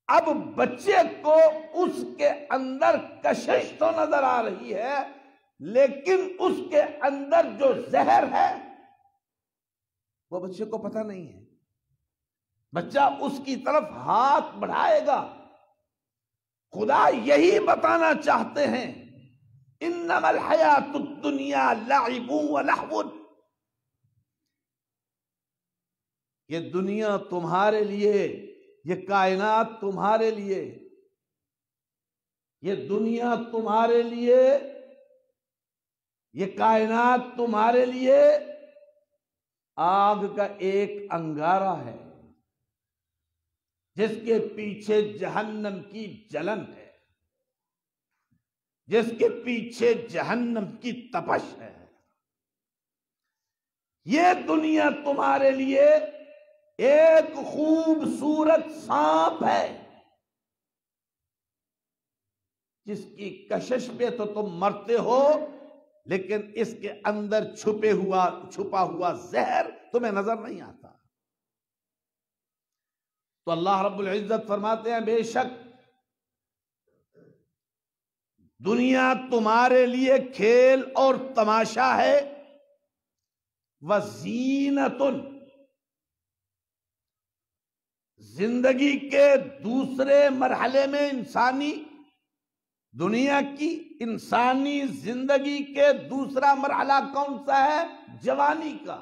اب بچے کو اس کے اندر کشش تو نظر آ رہی ہے، لیکن اس کے اندر جو زہر ہے وہ بچے کو پتہ نہیں ہے۔ بچہ اس کی طرف ہاتھ بڑھائے گا۔ خدا یہی بتانا چاہتے ہیں، انما الحیات الدنیا لعب و لہو، یہ دنیا تمہارے لیے، یہ کائنات تمہارے لیے، یہ دنیا تمہارے لیے، یہ کائنات تمہارے لیے آگ کا ایک انگارہ ہے جس کے پیچھے جہنم کی جلن ہے، جس کے پیچھے جہنم کی تپش ہے۔ یہ دنیا تمہارے لیے ایک خوبصورت سانپ ہے جس کی کشش پہ تو تم مرتے ہو، لیکن اس کے اندر چھپا ہوا زہر تمہیں نظر نہیں آتا۔ تو اللہ رب العزت فرماتے ہیں بے شک دنیا تمہارے لیے کھیل اور تماشا ہے، وزینت، زندگی کے دوسرے مرحلے میں انسانی دنیا کی انسانی زندگی کے دوسرا مرحلہ کون سا ہے؟ جوانی کا،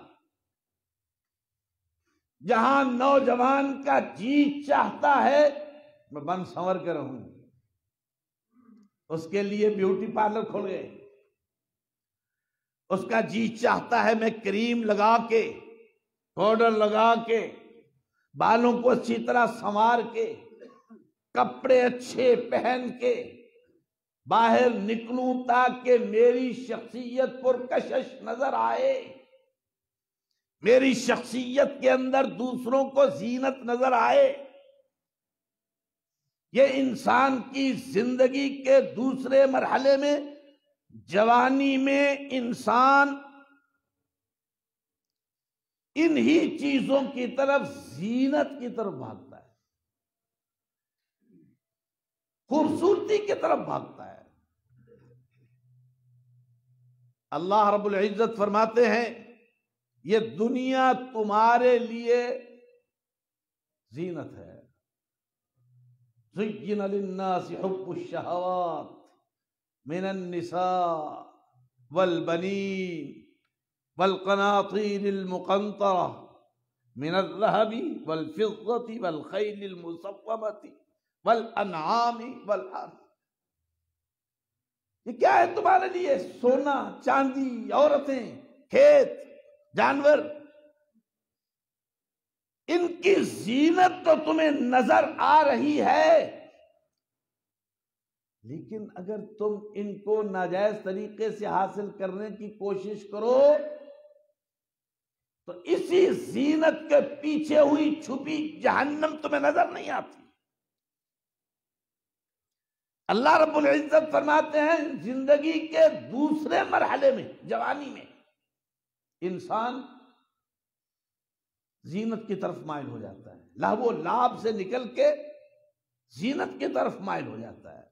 جہاں نوجوان کا جی چاہتا ہے میں بن سنور کے رہوں، اس کے لیے بیوٹی پارلر کھول گئے، اس کا جی چاہتا ہے میں کریم لگا کے، پاؤڈر لگا کے، بالوں کو اچھی طرح سنوار کے، کپڑے اچھے پہن کے باہر نکلوں تاکہ میری شخصیت پرکشش نظر آئے، میری شخصیت کے اندر دوسروں کو زینت نظر آئے۔ یہ انسان کی زندگی کے دوسرے مرحلے میں، جوانی میں انسان انہی چیزوں کی طرف، زینت کی طرف بھاگتا ہے، خوبصورتی کی طرف بھاگتا ہے۔ اللہ رب العزت فرماتے ہیں یہ دنیا تمہارے لیے زینت ہے۔ زین للناس حب الشہوات من النساء والبنین والقناطیر المقنطرة من الذهب والفضة والخيل المسومة والانعام والحرث. یہ کیا ہے تمہارے لیے؟ سونا، چاندی، عورتیں، کھیت، جانور. ان کی زینت تو تمہیں نظر آ رہی ہے، لیکن اگر تم ان کو ناجائز طریقے سے حاصل کرنے کی کوشش کرو تو اسی زینت کے پیچھے ہوئی چھپی جہنم تمہیں نظر نہیں آتی. اللہ رب العزت فرماتے ہیں زندگی کے دوسرے مرحلے میں، جوانی میں، انسان زینت کی طرف مائل ہو جاتا ہے، لہو و لعب سے نکل کے زینت کی طرف مائل ہو جاتا ہے.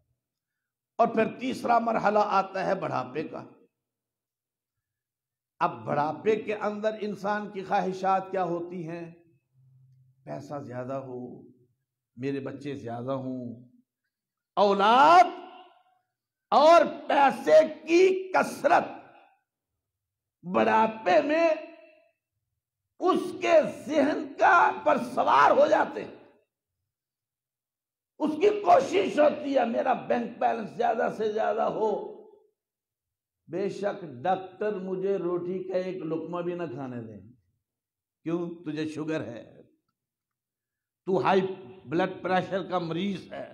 اور پھر تیسرا مرحلہ آتا ہے بڑھاپے کا. اب بڑھاپے کے اندر انسان کی خواہشات کیا ہوتی ہیں؟ پیسہ زیادہ ہو، میرے بچے زیادہ ہوں. اولاد اور پیسے کی کثرت بڑھاپے میں اس کے ذہن کا پر سوار ہو جاتے ہیں. اس کی کوشش ہوتی ہے میرا بینک بیلنس زیادہ سے زیادہ ہو. بے شک ڈاکٹر مجھے روٹی کا ایک لقمہ بھی نہ کھانے دیں. کیوں؟ تجھے شوگر ہے، تو ہائی بلڈ پریشر کا مریض ہے،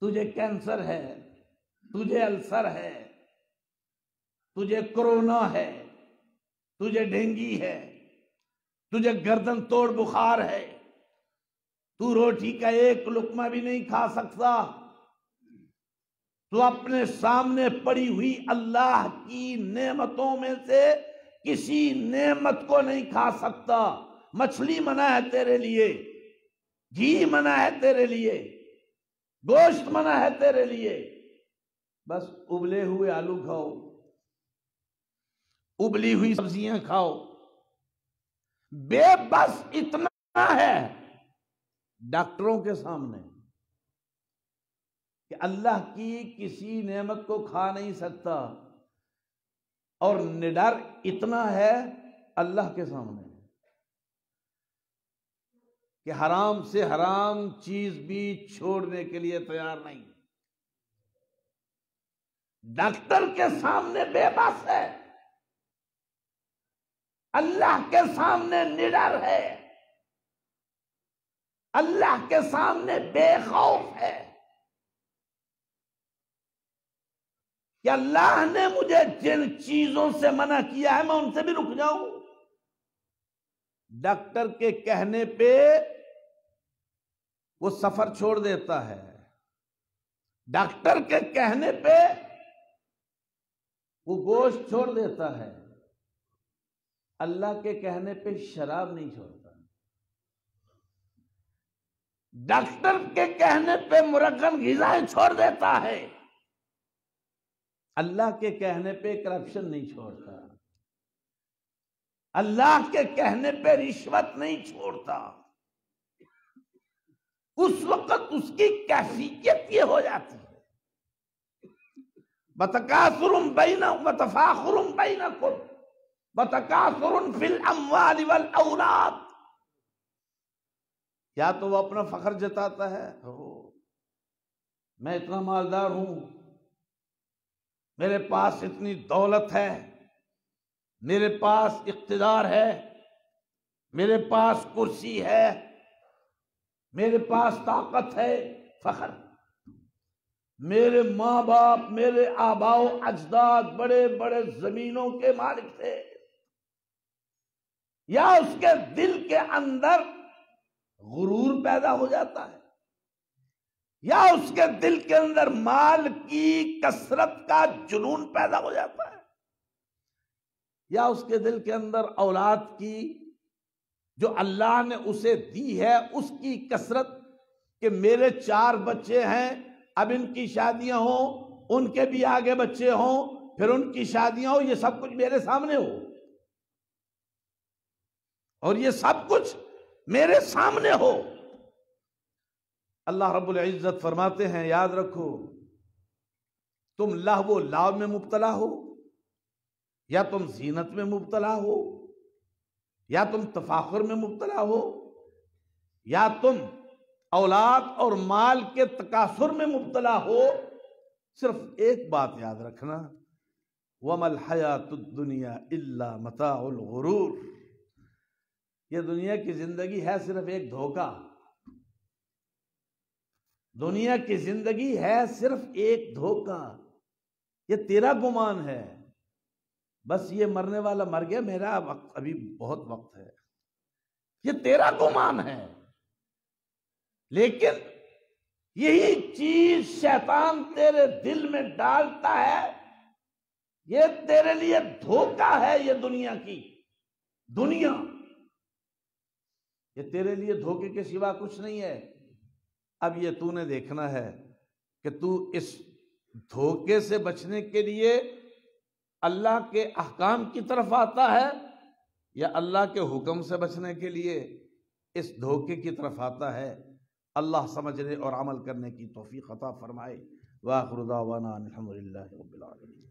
تجھے کینسر ہے، تجھے السر ہے، تجھے کرونا ہے، تجھے ڈینگی ہے، تجھے گردن توڑ بخار ہے، تو روٹی کا ایک لقمہ بھی نہیں کھا سکتا، تو اپنے سامنے پڑی ہوئی اللہ کی نعمتوں میں سے کسی نعمت کو نہیں کھا سکتا. مچھلی منع ہے تیرے لیے، گھی منع ہے تیرے لیے، گوشت منع ہے تیرے لیے، بس ابلے ہوئے آلو کھاؤ، ابلی ہوئی سبزیاں کھاؤ. بے بس اتنا ہے ڈاکٹروں کے سامنے کہ اللہ کی کسی نعمت کو کھا نہیں سکتا، اور نڈر اتنا ہے اللہ کے سامنے کہ حرام سے حرام چیز بھی چھوڑنے کے لیے تیار نہیں. ڈاکٹر کے سامنے بے بس ہے، اللہ کے سامنے نڈر ہے، اللہ کے سامنے بے خوف ہے کہ اللہ نے مجھے جن چیزوں سے منع کیا ہے میں ان سے بھی رک جاؤں. ڈاکٹر کے کہنے پہ وہ سفر چھوڑ دیتا ہے، ڈاکٹر کے کہنے پہ وہ گوشت چھوڑ دیتا ہے، اللہ کے کہنے پہ شراب نہیں چھوڑتا. ڈاکٹر کے کہنے پہ مرغن غذائیں چھوڑ دیتا ہے، اللہ کے کہنے پہ کرپشن نہیں چھوڑتا، اللہ کے کہنے پہ رشوت نہیں چھوڑتا. اس وقت اس کی کیفیت یہ ہو جاتی ہے وَتَكَاثُرٌ بَيْنَكُمْ وَتَفَاخُرٌ بَيْنَكُمْ وَتَكَاثُرٌ فِي الْأَمْوَالِ وَالْأَوْلَادِ. یا تو وہ اپنا فخر جتاتا ہے، میں اتنا مالدار ہوں، میرے پاس اتنی دولت ہے، میرے پاس اقتدار ہے، میرے پاس کرسی ہے، میرے پاس طاقت ہے. فخر. میرے ماں باپ، میرے آباء و اجداد بڑے بڑے زمینوں کے مالک تھے. یا اس کے دل کے اندر غرور پیدا ہو جاتا ہے، یا اس کے دل کے اندر مال کی کثرت کا جنون پیدا ہو جاتا ہے، یا اس کے دل کے اندر اولاد کی جو اللہ نے اسے دی ہے اس کی کثرت کہ میرے 4 بچے ہیں، اب ان کی شادیاں ہوں، ان کے بھی آگے بچے ہوں، پھر ان کی شادیاں ہوں، یہ سب کچھ میرے سامنے ہو، اور یہ سب کچھ میرے سامنے ہو. اللہ رب العزت فرماتے ہیں یاد رکھو تم لہو و لعب میں مبتلا ہو یا تم زینت میں مبتلا ہو یا تم تفاخر میں مبتلا ہو، یا تم اولاد اور مال کے تکاثر میں مبتلا ہو، صرف ایک بات یاد رکھنا، وَمَا الْحَيَاةُ الدُّنْيَا إِلَّا مَتَاعُ الْغُرُورِ، یہ دنیا کی زندگی ہے صرف ایک دھوکہ، دنیا کی زندگی ہے صرف ایک دھوکہ، یہ تیرا گمان ہے، بس یہ مرنے والا مر گیا، میرا وقت ابھی بہت وقت ہے، یہ تیرا گمان ہے۔ لیکن یہی چیز شیطان تیرے دل میں ڈالتا ہے، یہ تیرے لیے دھوکہ ہے، یہ دنیا کی دنیا یہ تیرے لیے دھوکے کے سوا کچھ نہیں ہے۔ اب یہ تو نے دیکھنا ہے کہ تو اس دھوکے سے بچنے کے لیے اللہ کے احکام کی طرف آتا ہے یا اللہ کے حکم سے بچنے کے لیے اس دھوکے کی طرف آتا ہے۔ اللہ سمجھنے اور عمل کرنے کی توفیق عطا فرمائے۔ وآخر دعوانا الحمدللہ رب العالمین۔